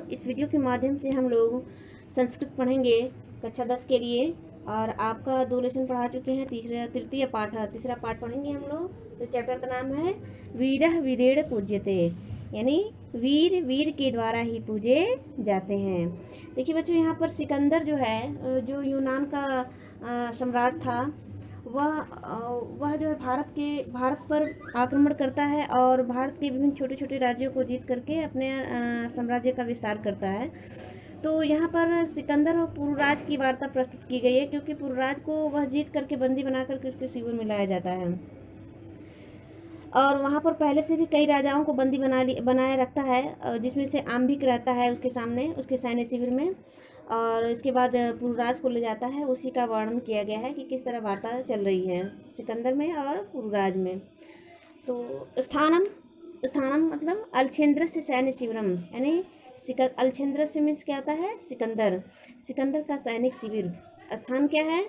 इस वीडियो के माध्यम से हम लोग संस्कृत पढ़ेंगे कक्षा 10 के लिए। और आपका 2 लेसन पढ़ा चुके हैं, तृतीय पाठ है, तीसरा पाठ पढ़ेंगे हम लोग। तो चैप्टर का नाम है वीरः वीरेण पूज्यते, यानी वीर वीर के द्वारा ही पूजे जाते हैं। देखिए बच्चों, यहाँ पर सिकंदर जो है, जो यूनान का सम्राट था, वह जो है भारत पर आक्रमण करता है और भारत के विभिन्न छोटे छोटे राज्यों को जीत करके अपने साम्राज्य का विस्तार करता है। तो यहाँ पर सिकंदर और पुरुराज की वार्ता प्रस्तुत की गई है, क्योंकि पुरुराज को वह जीत करके बंदी बना करके उसके शिविर में लाया जाता है। और वहाँ पर पहले से भी कई राजाओं को बंदी बनाए रखता है, जिसमें से आम्भिक रहता है उसके सामने, उसके सैन्य शिविर में। और इसके बाद पुरुराज को ले जाता है। उसी का वर्णन किया गया है कि किस तरह वार्ता चल रही है सिकंदर में और पुरुराज में। तो स्थानम मतलब अलछेंद्र से सैन्य शिविरम, यानी अलछेंद्र से मीन्स क्या होता है, सिकंदर का सैनिक शिविर। स्थान क्या है,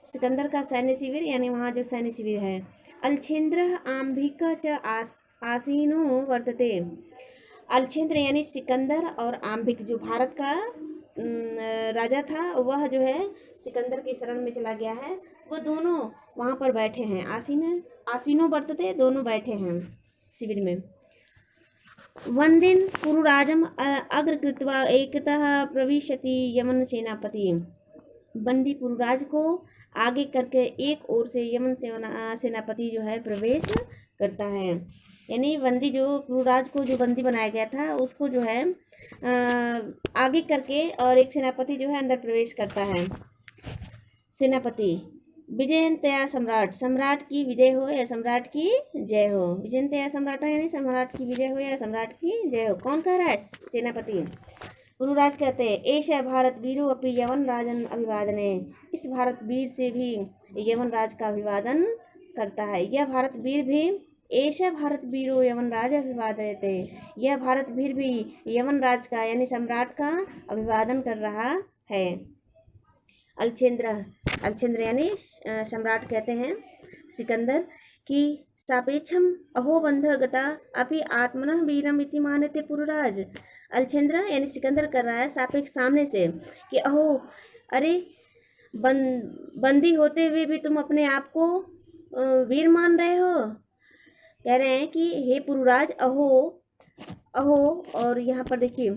सिकंदर का सैन्य शिविर, यानी वहाँ जो सैन्य शिविर है। अलछेंद्र आम्भिक च आसीनो वर्तते। अलछेंद्र यानी सिकंदर और आम्भिक जो भारत का राजा था, वह जो है सिकंदर की शरण में चला गया है। वो दोनों वहाँ पर बैठे हैं। आसीनो वर्तते, दोनों बैठे हैं शिविर में। वंदिन पुरुराजम अग्र कृत्वा एकतः प्रविशति यमन सेनापति। बंदी पुरुराज को आगे करके एक ओर से यमन सेनापति जो है प्रवेश करता है। यानी बंदी जो पुरुराज को जो बंदी बनाया गया था, उसको जो है आगे करके और एक सेनापति जो है अंदर प्रवेश करता है। सेनापति विजयंतया सम्राट की विजय हो या सम्राट की जय हो। विजयंतया सम्राट यानी सम्राट की विजय हो या सम्राट की जय हो। कौन कह रहा है, सेनापति। पुरुराज कहते हैं ऐशा भारत वीरो अपि यवन राजन अभिवादने। इस भारत वीर से भी यवन राज का अभिवादन करता है। यह भारत वीर भी ऐशा भारत वीरो यवन राज अभिवादयते, यह भारत वीर भी यवन राज का यानी सम्राट का अभिवादन कर रहा है। अलछेंद्र यानी सम्राट कहते हैं सिकंदर की सापेक्षम अहो बंध गता अपि आत्मनः वीरम इति मानते पुरुराज। अलछेंद्र यानी सिकंदर कर रहा है सापेक्ष सामने से कि अहो, अरे बंदी होते हुए भी तुम अपने आप को वीर मान रहे हो। कह रहे हैं कि हे पुरुराज, अहो, और यहाँ पर देखिए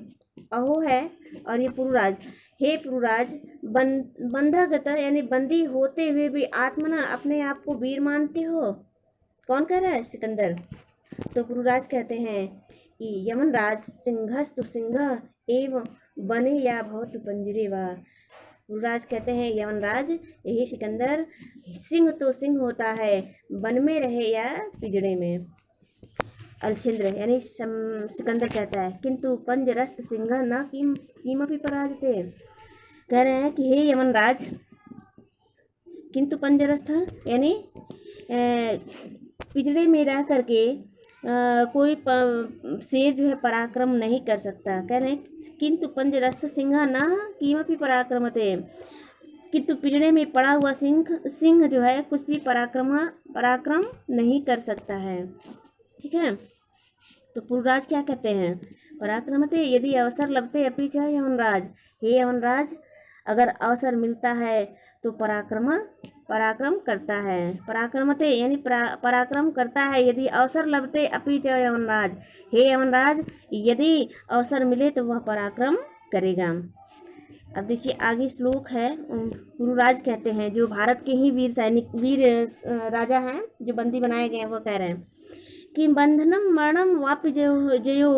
अहो है और ये पुरुराज। हे पुरुराज, बंधगत यानी बंदी होते हुए भी आत्मना अपने आप को वीर मानते हो। कौन कह रहा है, सिकंदर। तो पुरुराज कहते हैं कि यमन राज सिंहस्तु सिंह एवं बने या भवतु पंजरे वा। पुरुराज कहते हैं यमन राज, यही सिकंदर, सिंह तो सिंह होता है, वन में रहे या पिंजड़े में। अलछेंद्र यानी सिकंदर कहता है किंतु पंजरस्त सिंह न किमपि पराजते। कह रहे हैं कि हे यमन राज, किंतु पंजरस्थ यानी पिंजड़े में रह करके कोई शेर जो है पराक्रम नहीं कर सकता। कह रहे हैं किंतु पंजरस्थ सिंह न किमपि पराक्रमते, किंतु पिंजड़े में पड़ा हुआ सिंह जो है कुछ भी पराक्रम नहीं कर सकता है। ठीक है। तो पुरुराज क्या कहते हैं, पराक्रमते यदि अवसर लभते अपि च यमनराज। हे यमनराज, अगर अवसर मिलता है तो पराक्रम करता है। पराक्रमते यानी पराक्रम करता है। यदि अवसर लभते अपि च यमनराज, हे यमनराज, यदि अवसर मिले तो वह पराक्रम करेगा। अब देखिए आगे श्लोक है। पुरुराज कहते हैं, जो भारत के ही वीर राजा हैं, जो बंदी बनाए गए हैं, वो कह रहे हैं कि बंधनम मरणम वापि जयो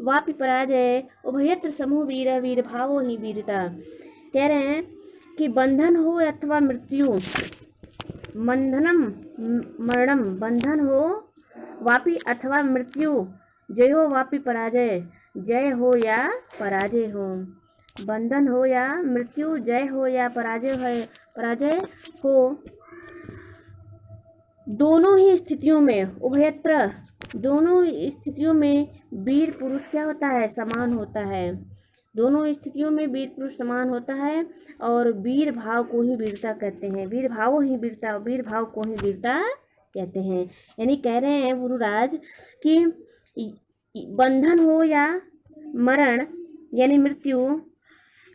वापि पराजय उभयत्र समूह वीर भावो ही वीरता। कह रहे हैं कि बंधन हो अथवा मृत्यु, मरणम बंधन हो, वापि अथवा मृत्यु, जयो वापि पराजय, जय हो या पराजय हो। बंधन हो या मृत्यु, जय हो या पराजय हो, दोनों ही स्थितियों में, उभयत्र दोनों स्थितियों में वीर पुरुष क्या होता है, समान होता है। दोनों स्थितियों में वीर पुरुष समान होता है। और वीर भाव को ही वीरता कहते हैं। वीर भाव को ही वीरता कहते हैं। यानी कह रहे हैं पुरुराज कि बंधन हो या मरण, यानी मृत्यु,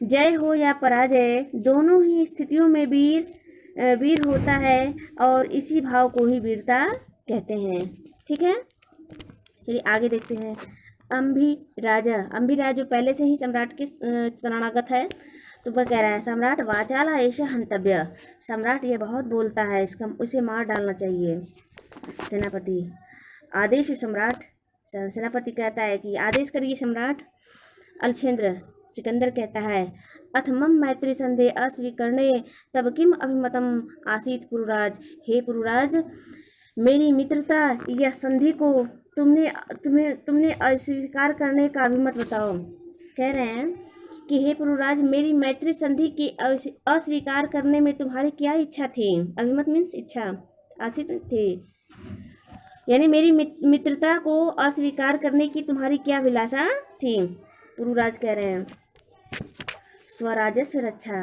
जय हो या पराजय, दोनों ही स्थितियों में वीर होता है और इसी भाव को ही वीरता कहते हैं। ठीक है, चलिए आगे देखते हैं। अंभिराज जो पहले से ही सम्राट के शरणागत है, तो वह कह रहा है सम्राट वाचाला ऐसा हंतव्य, सम्राट ये बहुत बोलता है, इसका उसे मार डालना चाहिए। सेनापति आदेश सम्राट, सेनापति कहता है कि आदेश करिए सम्राट। अलछेंद्र सिकंदर कहता है अथ मम मैत्री संदेह अस्वीकरणे तब किम अभिमतम आसीत पुरुराज, हे पुरुराज मेरी मित्रता या संधि को तुमने अस्वीकार करने का अभिमत बताओ। कह रहे हैं कि हे पुरुराज मेरी मैत्री संधि की अस्वीकार करने में तुम्हारी क्या इच्छा थी। अभिमत मीन्स इच्छा, आसित थी, यानी मेरी मित्रता को अस्वीकार करने की तुम्हारी क्या अभिलाषा थी। पुरुराज कह रहे हैं स्वराजस्व रक्षा,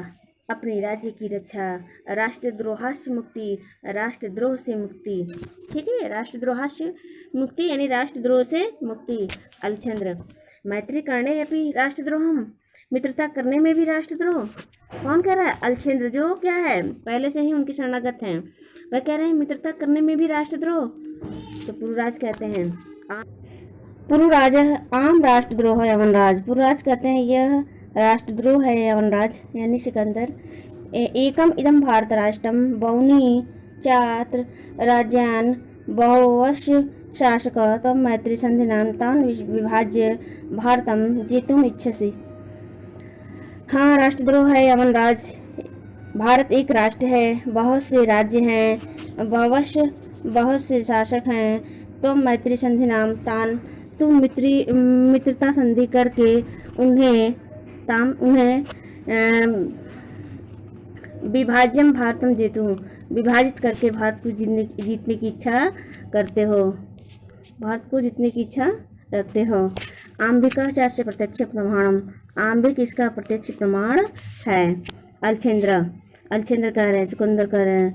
अपने राज्य की रक्षा, राष्ट्रद्रोहास्य मुक्ति, राष्ट्रद्रोह से मुक्ति। ठीक है, राष्ट्रद्रोहास्य मुक्ति यानी राष्ट्रद्रोह से मुक्ति। अलछेंद्र मैत्री करने अपि राष्ट्रद्रोहम, मित्रता करने में भी राष्ट्रद्रोह। कौन कह रहा है? अलछेंद्र, जो क्या है पहले से ही उनके शरणागत हैं, वह कह रहे हैं मित्रता करने में भी राष्ट्रद्रोह। तो पुरुराज कहते हैं पुरुराज आम राष्ट्रद्रोह है यवनराज। पुरुराज कहते हैं यह राष्ट्रद्रोह है यवनराज यानी सिकंदर। एकम इदम भारत राष्ट्रम बौनी चात्र राज्यान बहुवश शासक तम मैत्री संधि नाम तान विभाज्य भारतम जेतुम इच्छसि। हाँ, राष्ट्रद्रोह है यवनराज। भारत एक राष्ट्र है, बहुत से राज्य हैं, बहुत से शासक हैं। तुम मैत्री संधि नाम तान, तुम मित्रता संधि करके उन्हें विभाज्यम भारतम जेतु, विभाजित करके भारत को जीतने की इच्छा करते हो, भारत को जीतने की इच्छा रखते हो। आम्बिका चास्य प्रत्यक्ष प्रमाणम, आम्बिक इसका प्रत्यक्ष प्रमाण है। अलछेंद्र कह रहे हैं, सिकंदर कह रहे हैं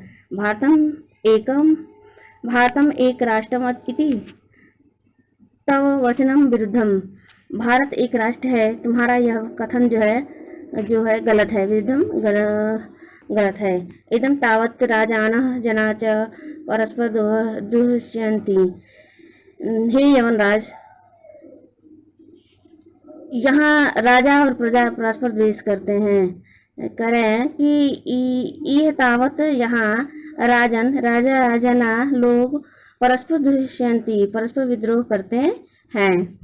भारतम एक राष्ट्रम इति तव वचनम विरुद्धम, भारत एक राष्ट्र है, तुम्हारा यह कथन जो है गलत है, विरुद्धम गलत है। एकदम तावत राजान जना च परस्पर दुष्यंती। हे यवनराज, यहाँ राजा और प्रजा परस्पर द्वेष करते हैं। कह रहे हैं कि यह तावत यहाँ राजा जना लोग परस्पर दुष्यंती, परस्पर विद्रोह करते हैं।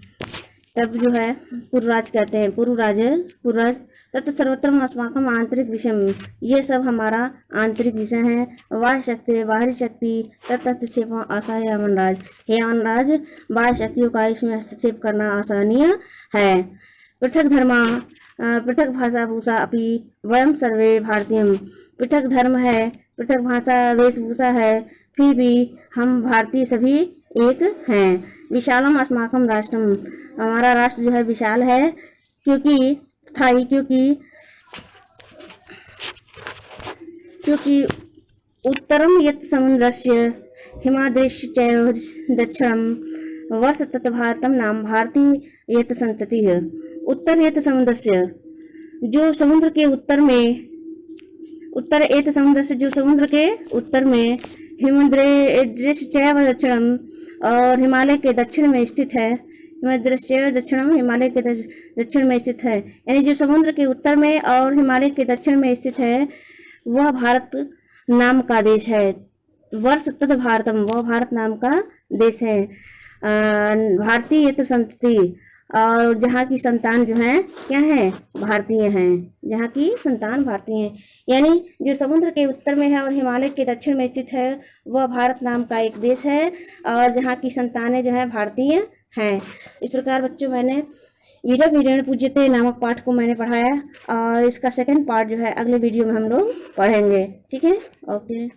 तब जो है पुरुराज कहते हैं पुरुराज तत् सर्वत्रम अस्माकम आंतरिक विषय, ये सब हमारा आंतरिक विषय है। बाह्य शक्ति बाहरी शक्ति तत् हस्तक्षेप असहाय यवनराज, हे यवनराज बाह्य शक्तियों का इसमें हस्तक्षेप करना असहनीय है। पृथक धर्मा पृथक भाषा भूषा अपि वयम सर्वे भारतीयम, पृथक धर्म है, पृथक भाषा वेशभूषा है, फिर भी हम भारतीय सभी एक हैं। विशालम अस्माकम राष्ट्रम, हमारा राष्ट्र जो है विशाल है, क्योंकि उत्तरम यत् समुद्रस्य हिमाद्रिश्च चैव दक्षिणम वर्ष तत् भारतम नाम भारतीय यत् संतति है। उत्तर यत् समुद्रस्य, जो समुद्र के उत्तर में, उत्तर एत समुद्र जो समुद्र के उत्तर में, हिमद्रिश्च चैव दक्षिणम, और हिमालय के दक्षिण में स्थित है। हिमद्रिश्च दक्षिणम, हिमालय के दक्षिण में स्थित है, यानी जो समुद्र के उत्तर में और हिमालय के दक्षिण में स्थित है वह भारत नाम का देश है। वर्ष तत् भारतम, वह भारत नाम का देश है। भारतीय यत्र संतति, और जहाँ की संतान जो है क्या है? भारतीय हैं, जहाँ की संतान भारतीय हैं, यानी जो समुद्र के उत्तर में है और हिमालय के दक्षिण में स्थित है वह भारत नाम का एक देश है, और जहाँ की संतानें जो है भारतीय हैं। इस प्रकार बच्चों मैंने वीरा वीरेण पूज्यते नामक पाठ को मैंने पढ़ाया, और इसका सेकंड पार्ट जो है अगले वीडियो में हम लोग पढ़ेंगे। ठीक है, ओके।